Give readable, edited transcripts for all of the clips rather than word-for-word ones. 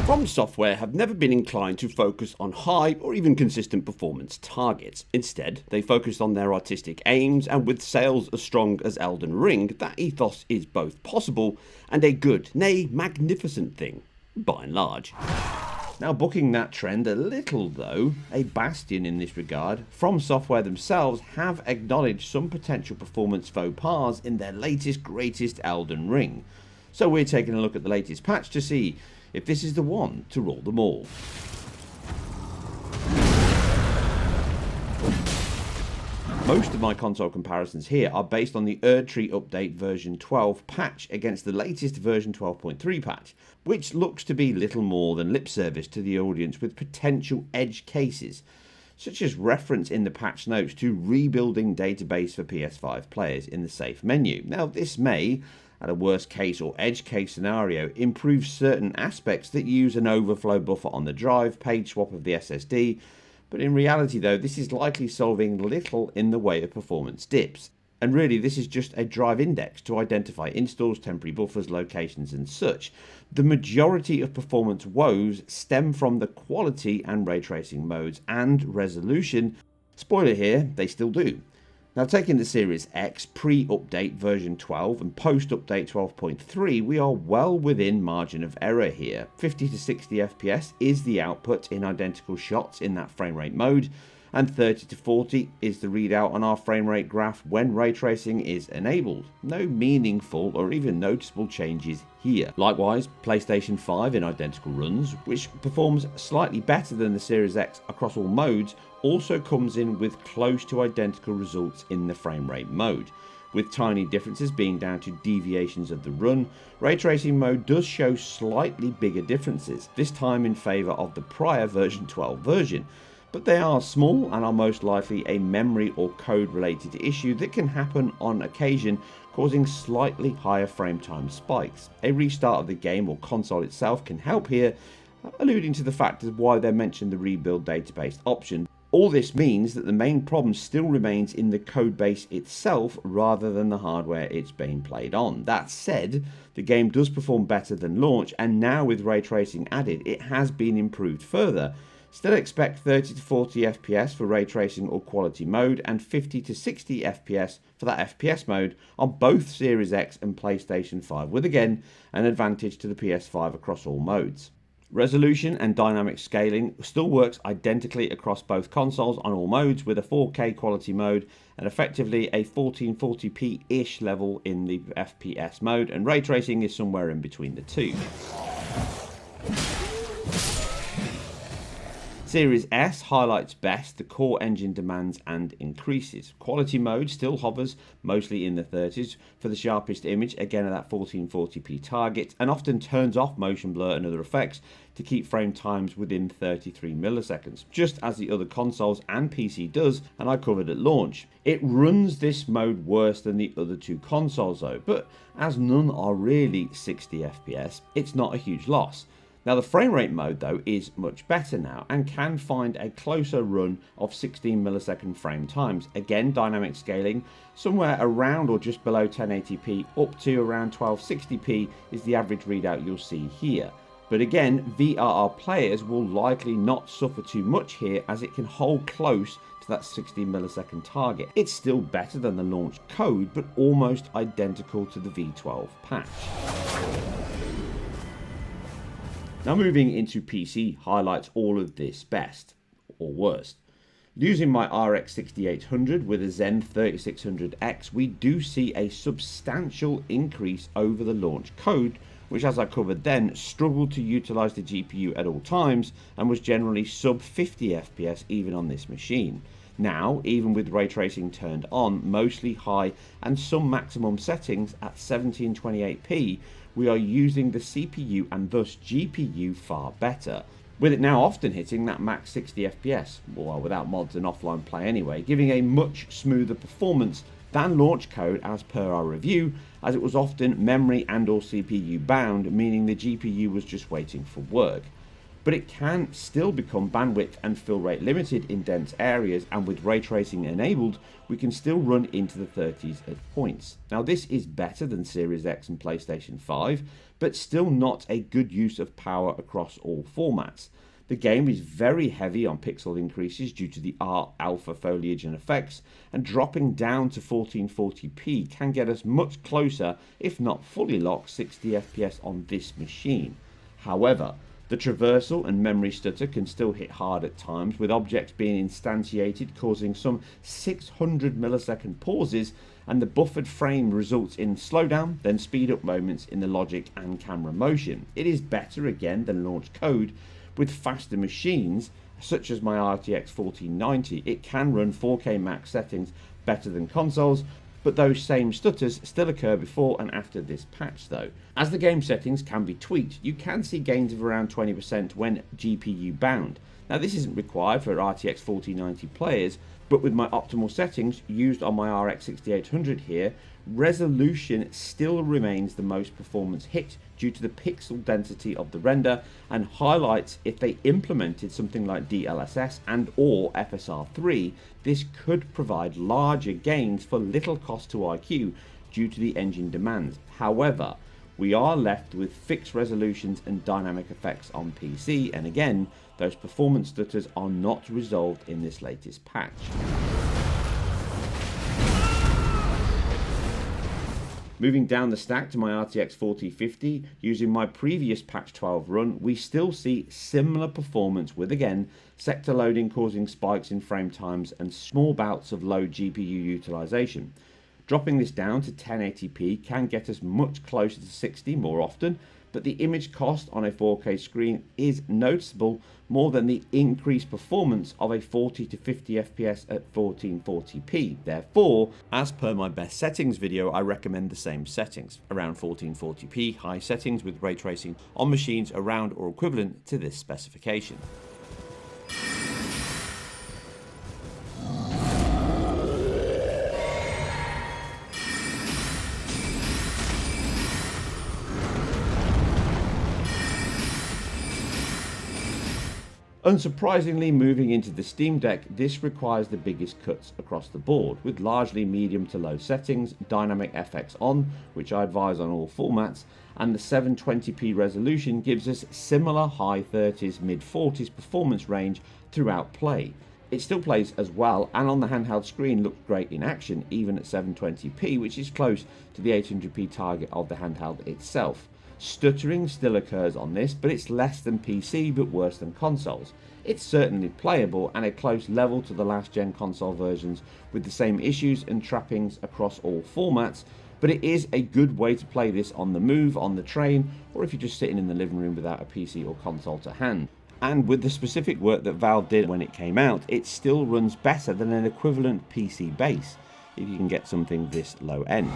From Software have never been inclined to focus on high or even consistent performance targets. Instead, they focused on their artistic aims, and with sales as strong as Elden Ring, that ethos is both possible and a good, nay, magnificent thing, by and large. Now, bucking that trend a little though, a bastion in this regard, From Software themselves have acknowledged some potential performance faux pas in their latest greatest Elden Ring. So we're taking a look at the latest patch to see if this is the one to rule them all. Most of my console comparisons here are based on the Erdtree update version 12 patch against the latest version 12.3 patch, which looks to be little more than lip service to the audience with potential edge cases, such as reference in the patch notes to rebuilding database for PS5 players in the safe menu. Now, this may, at a worst case or edge case scenario, improve certain aspects that use an overflow buffer on the drive, page swap of the SSD, but in reality though, this is likely solving little in the way of performance dips. And really, this is just a drive index to identify installs, temporary buffers, locations and such. The majority of performance woes stem from the quality and ray tracing modes and resolution. Spoiler here, they still do. Now, taking the Series X pre-update version 12 and post-update 12.3, we are well within margin of error here. 50 to 60 FPS is the output in identical shots in that frame rate mode, and 30 to 40 is the readout on our frame rate graph when ray tracing is enabled. No meaningful or even noticeable changes here. Likewise, PlayStation 5 in identical runs, which performs slightly better than the Series X across all modes, also comes in with close to identical results in the frame rate mode, with tiny differences being down to deviations of the run. Ray tracing mode does show slightly bigger differences, this time in favour of the prior version 12 version, but they are small and are most likely a memory or code related issue that can happen on occasion, causing slightly higher frame time spikes. A restart of the game or console itself can help here, alluding to the fact of why they mentioned the rebuild database option. All this means that the main problem still remains in the codebase itself rather than the hardware it's being played on. That said, the game does perform better than launch, and now with ray tracing added, it has been improved further. Still expect 30 to 40 FPS for ray tracing or quality mode, and 50 to 60 FPS for that FPS mode on both Series X and PlayStation 5, with again an advantage to the PS5 across all modes. Resolution and dynamic scaling still works identically across both consoles on all modes, with a 4K quality mode and effectively a 1440p-ish level in the FPS mode, and ray tracing is somewhere in between the two. Series S highlights best the core engine demands and increases. Quality mode still hovers mostly in the 30s for the sharpest image, again at that 1440p target, and often turns off motion blur and other effects to keep frame times within 33 milliseconds, just as the other consoles and PC does, and I covered at launch. It runs this mode worse than the other two consoles though, but as none are really 60 FPS, it's not a huge loss. Now, the frame rate mode though is much better now and can find a closer run of 16 millisecond frame times. Again, dynamic scaling somewhere around or just below 1080p up to around 1260p is the average readout you'll see here. But again, VRR players will likely not suffer too much here, as it can hold close to that 60 millisecond target. It's still better than the launch code, but almost identical to the V12 patch. Now, moving into PC highlights all of this best, or worst. Using my RX6800 with a Zen 3600X, we do see a substantial increase over the launch code, which, as I covered then, struggled to utilise the GPU at all times and was generally sub 50 FPS even on this machine. Now, even with ray tracing turned on, mostly high and some maximum settings at 1728p, we are using the CPU and thus GPU far better, with it now often hitting that max 60 FPS, well, without mods and offline play anyway, giving a much smoother performance than launch code as per our review, as it was often memory and or CPU bound, meaning the GPU was just waiting for work. but it can still become bandwidth and fill rate limited in dense areas, and with ray tracing enabled, we can still run into the 30s at points. Now this is better than Series X and PlayStation 5, but still not a good use of power across all formats. The game is very heavy on pixel increases due to the alpha foliage and effects, and dropping down to 1440p can get us much closer, if not fully locked, 60 FPS on this machine. However, the traversal and memory stutter can still hit hard at times, with objects being instantiated causing some 600 millisecond pauses, and the buffered frame results in slowdown, then speed up moments in the logic and camera motion. It is better again than launch code. With faster machines, such as my RTX 4090, it can run 4K max settings better than consoles, but those same stutters still occur before and after this patch though. As the game settings can be tweaked, you can see gains of around 20% when GPU bound. Now this isn't required for RTX 4090 players, but with my optimal settings used on my RX6800 here, resolution still remains the most performance hit due to the pixel density of the render, and highlights if they implemented something like DLSS and or FSR3, this could provide larger gains for little cost to IQ due to the engine demands. However, we are left with fixed resolutions and dynamic effects on PC, and again, those performance stutters are not resolved in this latest patch. Moving down the stack to my RTX 4050, using my previous patch 12 run, we still see similar performance with, again, sector loading causing spikes in frame times and small bouts of low GPU utilization. Dropping this down to 1080p can get us much closer to 60 more often, but the image cost on a 4K screen is noticeable more than the increased performance of a 40 to 50 FPS at 1440p. Therefore, as per my best settings video, I recommend the same settings, around 1440p high settings with ray tracing on machines around or equivalent to this specification. Unsurprisingly, moving into the Steam Deck, this requires the biggest cuts across the board, with largely medium to low settings, dynamic FX on, which I advise on all formats, and the 720p resolution gives us similar high 30s, mid 40s performance range throughout play. It still plays as well, and on the handheld screen looks great in action, even at 720p, which is close to the 800p target of the handheld itself. Stuttering still occurs on this, but it's less than PC but worse than consoles. It's certainly playable and a close level to the last gen console versions with the same issues and trappings across all formats, but it is a good way to play this on the move, on the train, or if you're just sitting in the living room without a PC or console to hand. And with the specific work that Valve did when it came out, it still runs better than an equivalent PC base, if you can get something this low end.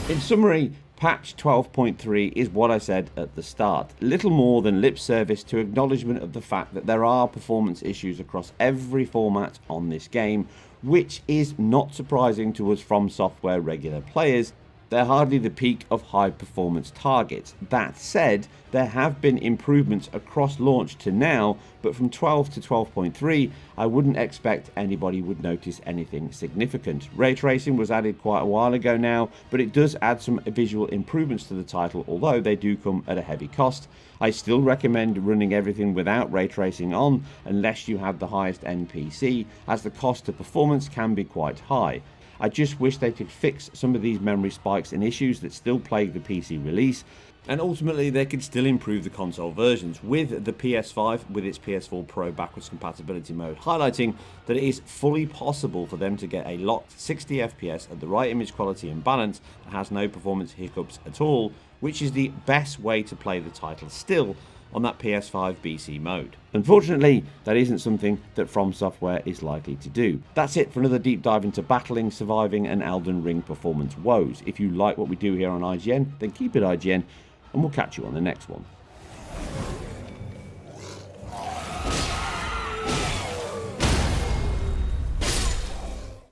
In summary, patch 12.3 is what I said at the start. Little more than lip service to acknowledgement of the fact that there are performance issues across every format on this game, which is not surprising to us From Software regular players. They're hardly the peak of high performance targets. That said, there have been improvements across launch to now, but from 12 to 12.3, I wouldn't expect anybody would notice anything significant. Ray tracing was added quite a while ago now, but it does add some visual improvements to the title, although they do come at a heavy cost. I still recommend running everything without ray tracing on, unless you have the highest end PC, as the cost to performance can be quite high. I just wish they could fix some of these memory spikes and issues that still plague the PC release, and ultimately they could still improve the console versions, with the PS5 with its PS4 Pro backwards compatibility mode highlighting that it is fully possible for them to get a locked 60 FPS at the right image quality and balance that has no performance hiccups at all, which is the best way to play the title still on that PS5 BC mode. Unfortunately, that isn't something that From Software is likely to do. That's it for another deep dive into battling, surviving, and Elden Ring performance woes. If you like what we do here on IGN, then keep it IGN, and we'll catch you on the next one.